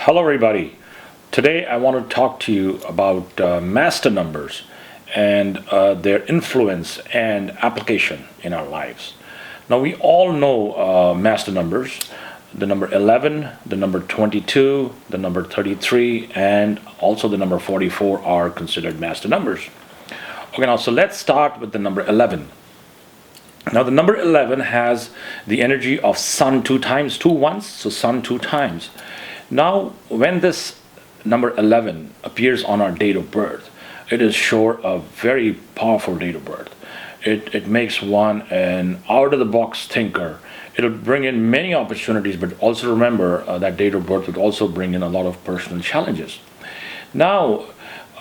Hello everybody. Today I want to talk to you about master numbers and their influence and application in our lives. Now we all know master numbers, the number 11, the number 22, the number 33, and also the number 44 are considered master numbers. Okay, now so let's start with the number 11. Now the number 11 has the energy of sun two times, two once, so sun two times. Now, when this number 11 appears on our date of birth, it is sure a very powerful date of birth. It makes one an out-of-the-box thinker. It'll bring in many opportunities, but also remember that date of birth would also bring in a lot of personal challenges. Now,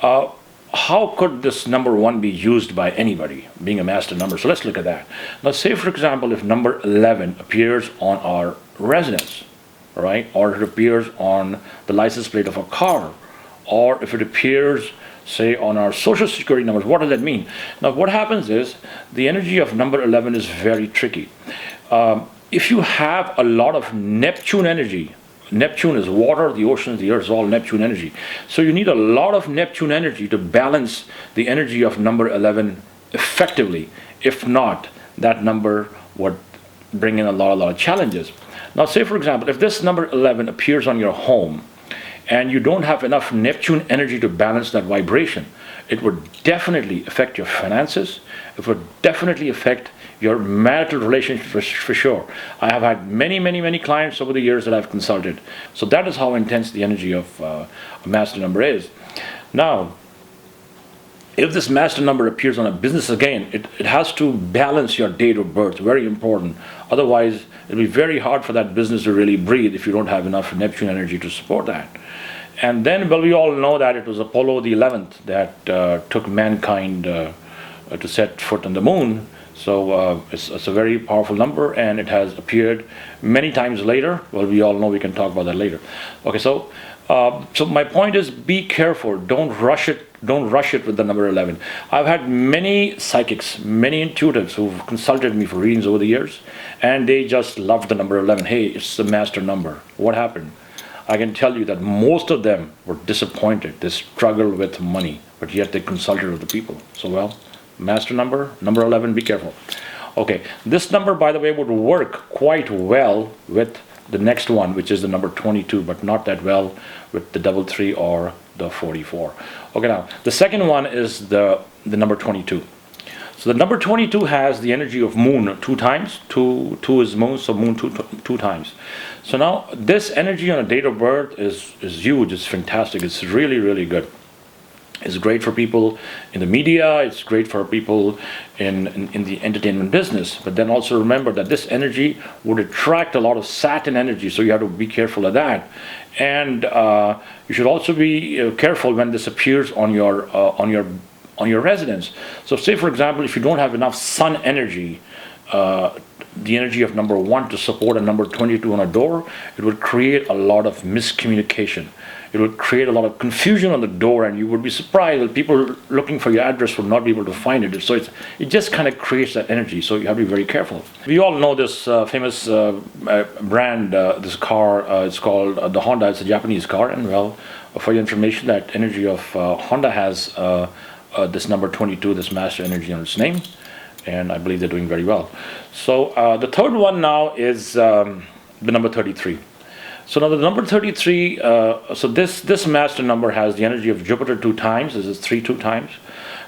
how could this number 1 be used by anybody, being a master number? So let's look at that. Now, say for example, if number 11 appears on our residence, right? Or it appears on the license plate of a car, or if it appears, say, on our social security numbers. What does that mean? Now, what happens is the energy of number 11 is very tricky. If you have a lot of Neptune energy, Neptune is water, the oceans, the earth is all Neptune energy. So you need a lot of Neptune energy to balance the energy of number 11 effectively. If not, that number would bring in a lot of challenges. Now, say for example, if this number 11 appears on your home and you don't have enough Neptune energy to balance that vibration, it would definitely affect your finances. It would definitely affect your marital relationship for sure. I have had many clients over the years that I've consulted. So that is how intense the energy of a master number is. Now, if this master number appears on a business again, it has to balance your date of birth, very important. Otherwise, it'll be very hard for that business to really breathe if you don't have enough Neptune energy to support that. And then, well, we all know that it was Apollo the 11th that took mankind to set foot on the moon. So it's a very powerful number, and it has appeared many times later. Well, we all know, we can talk about that later. Okay, so my point is, be careful. Don't rush it. Don't rush it with the number 11. I've had many psychics, many intuitives who've consulted me for readings over the years, and they just loved the number 11. Hey, it's the master number. What happened? I can tell you that most of them were disappointed. They struggled with money, but yet they consulted with the people. So, well, master number 11, be careful. Okay, this number, by the way, would work quite well with the next one, which is the number 22, but not that well with the 33 or the 44. Okay, now the second one is the number 22. So the number 22 has the energy of moon two times. Two is moon, so moon two times. So now this energy on a date of birth is huge. It's fantastic. It's really good. It's great for people in the media. It's great for people in the entertainment business. But then also remember that this energy would attract a lot of Saturn energy, so you have to be careful of that. And you should also be careful when this appears on your residence. So say for example, if you don't have enough sun energy, the energy of number 1 to support a number 22 on a door, it would create a lot of miscommunication. It would create a lot of confusion on the door, and you would be surprised that people looking for your address would not be able to find it. So it just kind of creates that energy, so you have to be very careful. We all know this famous brand, this car, it's called the Honda. It's a Japanese car, and well, for your information, that energy of Honda has this number 22, this master energy on its name, and I believe they're doing very well. So the third one now is the number 33. So now the number 33, so this master number has the energy of Jupiter two times. This is 3 two times.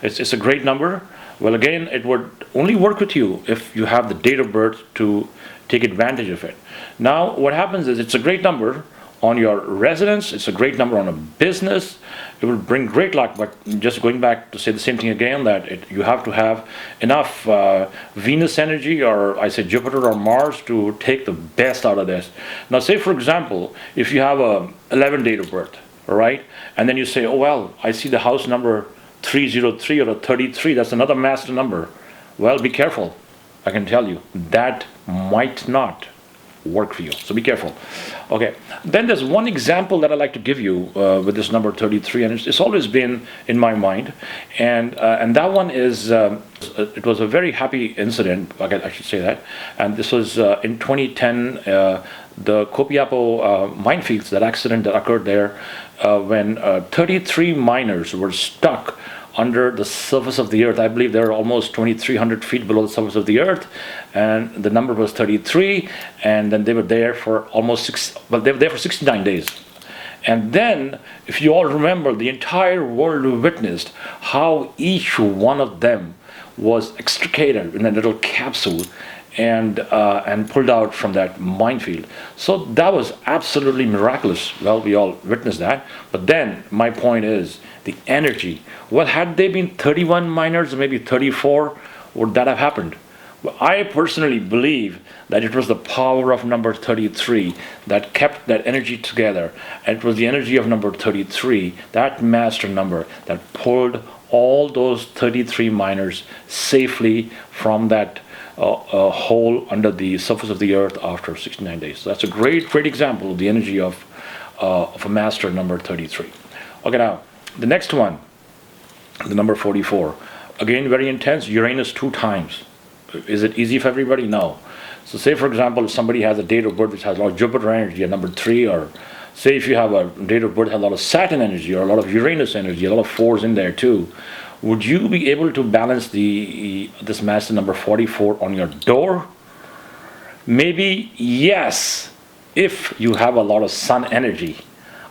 It's a great number. Well, again, it would only work with you if you have the date of birth to take advantage of it. Now, what happens is it's a great number on your residence. It's a great number on a business. It will bring great luck, but just going back to say the same thing again, that you have to have enough Venus energy, or I say Jupiter or Mars, to take the best out of this. Now say for example, if you have a 11 date of birth, all right, and then you say, oh well, I see the house number 303 or a 33, that's another master number. Well, be careful. I can tell you, that might not work for you, so be careful. Okay, then there's one example that I like to give you with this number 33, and it's always been in my mind, and that one is it was a very happy incident, I should say that, and this was in 2010. the Copiapo minefields, that accident that occurred there when 33 miners were stuck under the surface of the earth. I believe they're almost 2,300 feet below the surface of the earth, and the number was 33. And then they were there for they were there for 69 days. And then, if you all remember, the entire world witnessed how each one of them was extricated in a little capsule and pulled out from that minefield. So that was absolutely miraculous. Well, we all witnessed that. But then my point is the energy. Well, had they been 31 miners or maybe 34, would that have happened? Well, I personally believe that it was the power of number 33 that kept that energy together. And it was the energy of number 33, that master number, that pulled all those 33 miners safely from that hole under the surface of the earth after 69 days. So that's a great example of the energy of a master number 33. Okay, now the next one, the number 44. Again, very intense. Uranus 2 times. Is it easy for everybody? No. So say, for example, if somebody has a date of birth which has a lot of Jupiter energy at number 3, or say if you have a date of birth that has a lot of Saturn energy or a lot of Uranus energy, a lot of 4s in there too, would you be able to balance this master number 44 on your door? Maybe yes, if you have a lot of Sun energy.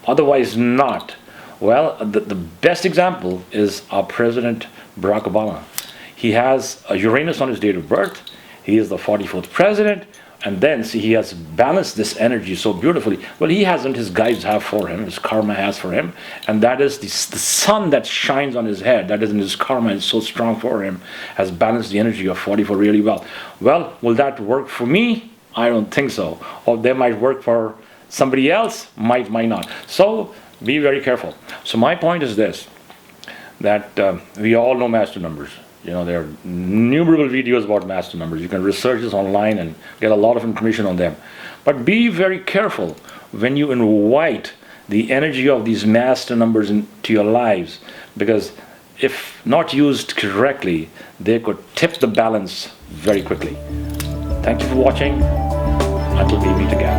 Otherwise not. Well, the best example is our President Barack Obama. He has a Uranus on his date of birth. He is the 44th president. And then, see, he has balanced this energy so beautifully. Well, he hasn't. His guides have for him. His karma has for him. And that is the sun that shines on his head. That is in his karma is so strong for him. Has balanced the energy of 44 really well. Well, will that work for me? I don't think so. Or they might work for somebody else. Might not. So, be very careful. So my point is this. That we all know master numbers. You know, there are innumerable videos about master numbers. You can research this online and get a lot of information on them. But be very careful when you invite the energy of these master numbers into your lives, because if not used correctly, they could tip the balance very quickly. Thank you for watching. Until we meet again.